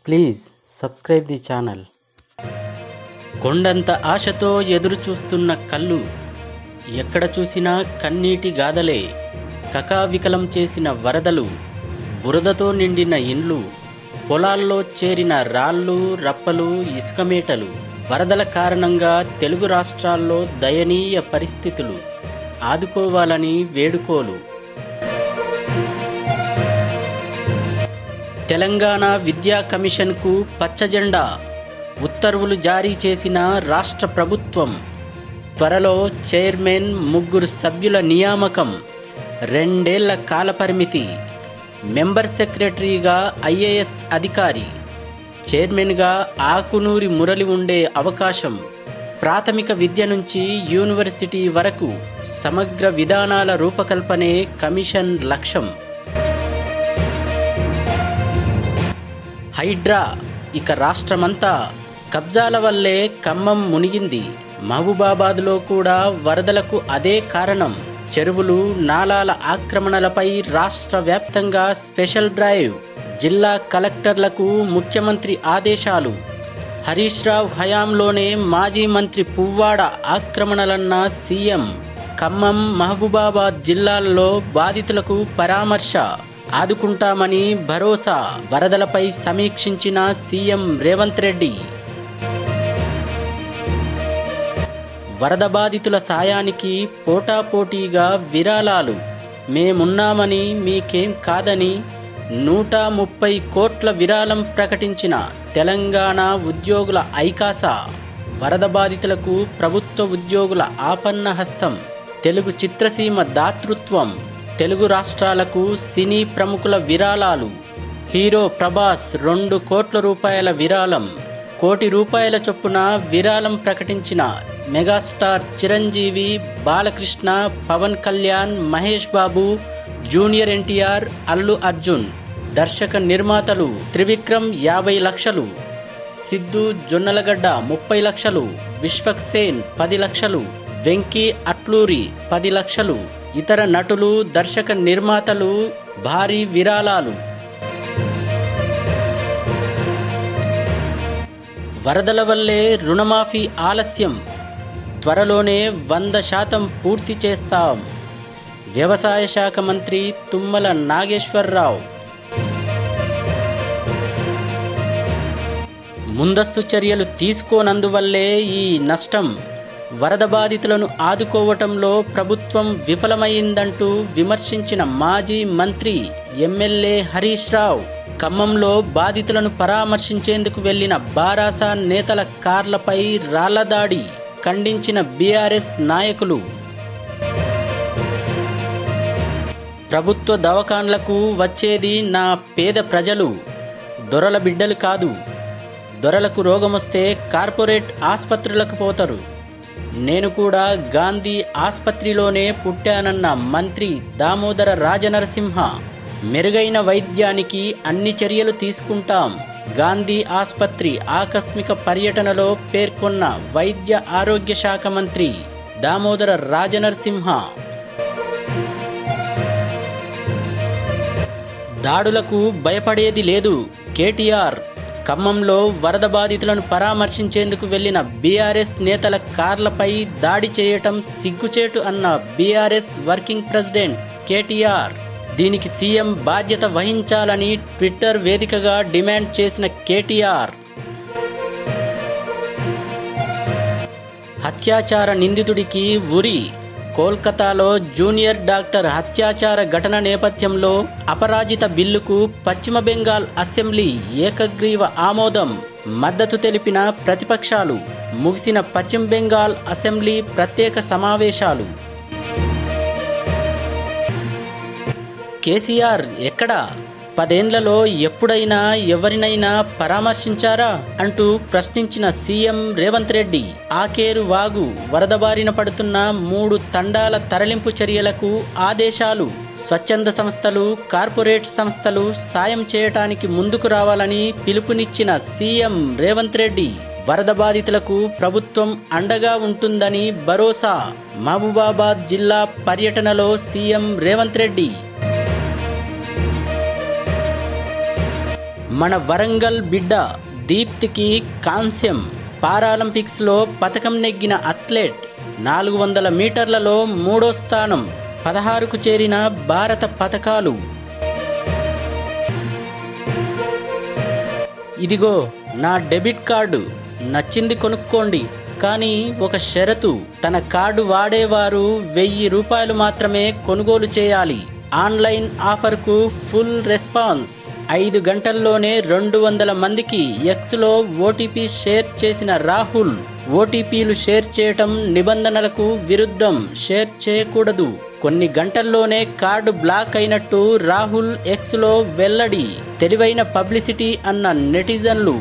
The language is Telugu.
Please subscribe the channel. కొండంత ఆశతో ఎదురు చూస్తున్న కళ్ళు, ఎక్కడ చూసినా కన్నీటి గాథలే. కకావికలం చేసిన వరదలు, బురదతో నిండిన ఇండ్లు, పొలాల్లో చేరిన రాళ్ళు రప్పలు, ఇసుకమేటలు. వరదల కారణంగా తెలుగు రాష్ట్రాల్లో దయనీయ పరిస్థితులు. ఆదుకోవాలని వేడుకోలు. తెలంగాణ విద్యా కమిషన్కు పచ్చజెండా. ఉత్తర్వులు జారీ చేసిన రాష్ట్ర ప్రభుత్వం. త్వరలో చైర్మన్, 3 సభ్యుల నియామకం. 2 ఏళ్ల కాలపరిమితి. మెంబర్ సెక్రటరీగా ఐఏఎస్ అధికారి, చైర్మన్గా ఆకునూరి మురళి ఉండే అవకాశం. ప్రాథమిక విద్య నుంచి యూనివర్సిటీ వరకు సమగ్ర విధానాల రూపకల్పనే కమిషన్ లక్ష్యం. హైడ్రా ఇక రాష్ట్రమంతా. కబ్జాల వల్లే ఖమ్మం మునిగింది. మహబూబాబాద్లో కూడా వరదలకు అదే కారణం. చెరువులు, నాలాల ఆక్రమణలపై రాష్ట్ర వ్యాప్తంగా స్పెషల్ డ్రైవ్. జిల్లా కలెక్టర్లకు ముఖ్యమంత్రి ఆదేశాలు. హరీష్ రావు హయాంలోనే మాజీ మంత్రి పువ్వాడ ఆక్రమణలన్న సీఎం. ఖమ్మం, మహబూబాబాద్ జిల్లాల్లో బాధితులకు పరామర్శ. ఆదుకుంటామని భరోసా. వరదలపై సమీక్షించిన సీఎం రేవంత్ రెడ్డి. వరద బాధితుల సాయానికి పోటాపోటీగా విరాళాలు. మేమున్నామని, మీకేం కాదని 130 కోట్ల విరాళం ప్రకటించిన తెలంగాణ ఉద్యోగుల ఐకాసా. వరద బాధితులకు ప్రభుత్వ ఉద్యోగుల ఆపన్న హస్తం. తెలుగు చిత్రసీమ దాతృత్వం. తెలుగు రాష్ట్రాలకు సినీ ప్రముఖుల విరాళాలు. హీరో ప్రభాస్ 2 కోట్ల రూపాయల విరాళం. 1 కోటి రూపాయల చొప్పున విరాళం ప్రకటించిన మెగాస్టార్ చిరంజీవి, బాలకృష్ణ, పవన్ కళ్యాణ్, మహేష్ బాబు, జూనియర్ ఎన్టీఆర్, అల్లు అర్జున్. దర్శక నిర్మాతలు త్రివిక్రమ్ 50 లక్షలు, సిద్ధు జొన్నలగడ్డ 30 లక్షలు, విశ్వక్సేన్ 10 లక్షలు, వెంకీ అట్లూరి 10 లక్షలు. ఇతర నటులు, దర్శక నిర్మాతలు భారీ విరాళాలు. వరదల వల్లే రుణమాఫీ ఆలస్యం. త్వరలోనే 100% పూర్తి చేస్తాం. వ్యవసాయ శాఖ మంత్రి తుమ్మల నాగేశ్వరరావు. ముందస్తు చర్యలు తీసుకోనందువల్లే ఈ నష్టం. వరద బాధితులను ఆదుకోవటంలో ప్రభుత్వం విఫలమైందంటూ విమర్శించిన మాజీ మంత్రి, ఎమ్మెల్యే హరీష్ రావు. ఖమ్మంలో బాధితులను పరామర్శించేందుకు వెళ్లిన బారాస నేతల కార్లపై రాళ్లదాడి. ఖండించిన బీఆర్ఎస్ నాయకులు. ప్రభుత్వ దవాఖాన్లకు వచ్చేది నా పేద ప్రజలు, దొరల బిడ్డలు కాదు. దొరలకు రోగమొస్తే కార్పొరేట్ ఆసుపత్రులకు పోతారు. నేను కూడా గాంధీ ఆసుపత్రిలోనే పుట్టానన్న మంత్రి దామోదర రాజనరసింహ. మెరుగైన వైద్యానికి అన్ని చర్యలు తీసుకుంటాం. గాంధీ ఆసుపత్రి ఆకస్మిక పర్యటనలో పేర్కొన్న వైద్య ఆరోగ్య శాఖ మంత్రి దామోదర రాజనరసింహ. దాడులకు భయపడేది లేదు కేటీఆర్. ఖమ్మంలో వరద బాధితులను పరామర్శించేందుకు వెళ్లిన బీఆర్ఎస్ నేతల కార్లపై దాడి చేయటం సిగ్గుచేటు అన్న బీఆర్ఎస్ వర్కింగ్ ప్రెసిడెంట్ కేటీఆర్. దీనికి సీఎం బాధ్యత వహించాలని ట్విట్టర్ వేదికగా డిమాండ్ చేసిన కేటీఆర్. హత్యాచార నిందితుడికి ఉరి. కోల్కతాలో జూనియర్ డాక్టర్ హత్యాచార ఘటన నేపథ్యంలో అపరాజిత బిల్లుకు పశ్చిమ బెంగాల్ అసెంబ్లీ ఏకగ్రీవ ఆమోదం. మద్దతు తెలిపిన ప్రతిపక్షాలు. ముగిసిన పశ్చిమ బెంగాల్ అసెంబ్లీ ప్రత్యేక సమావేశాలు. కేసీఆర్ ఎక్కడా? 10 ఏళ్లలో ఎప్పుడైనా ఎవరినైనా పరామర్శించారా అంటూ ప్రశ్నించిన సీఎం రేవంత్ రెడ్డి. ఆకేరు వాగు వరద బారిన పడుతున్న 3 తండాల తరలింపు చర్యలకు ఆదేశాలు. స్వచ్ఛంద సంస్థలు, కార్పొరేట్ సంస్థలు సాయం చేయటానికి ముందుకు రావాలని పిలుపునిచ్చిన సీఎం రేవంత్ రెడ్డి. వరద బాధితులకు ప్రభుత్వం అండగా ఉంటుందని భరోసా. మహబూబాబాద్ జిల్లా పర్యటనలో సీఎం రేవంత్ రెడ్డి. మన వరంగల్ బిడ్డ దీప్తికి కాంస్యం. పారాలింపిక్స్లో పతకం నెగ్గిన అథ్లెట్. 400 మీటర్లలో 3వ స్థానం. 16కు చేరిన భారత పతకాలు. ఇదిగో నా డెబిట్ కార్డు, నచ్చింది కొనుక్కోండి, కానీ ఒక షరతు, తన కార్డు వాడేవారు 1000 రూపాయలు మాత్రమే కొనుగోలు చేయాలి. Online ఆఫర్కు full response. 5 గంటల్లోనే 200 మందికి ఎక్స్లో ఓటీపీ షేర్ చేసిన రాహుల్. ఓటీపీలు షేర్ చేయటం నిబంధనలకు విరుద్ధం, షేర్ చేయకూడదు. కొన్ని గంటల్లోనే కార్డు బ్లాక్ అయినట్టు రాహుల్ ఎక్స్లో వెల్లడి. తెలివైన పబ్లిసిటీ అన్న నెటిజన్లు.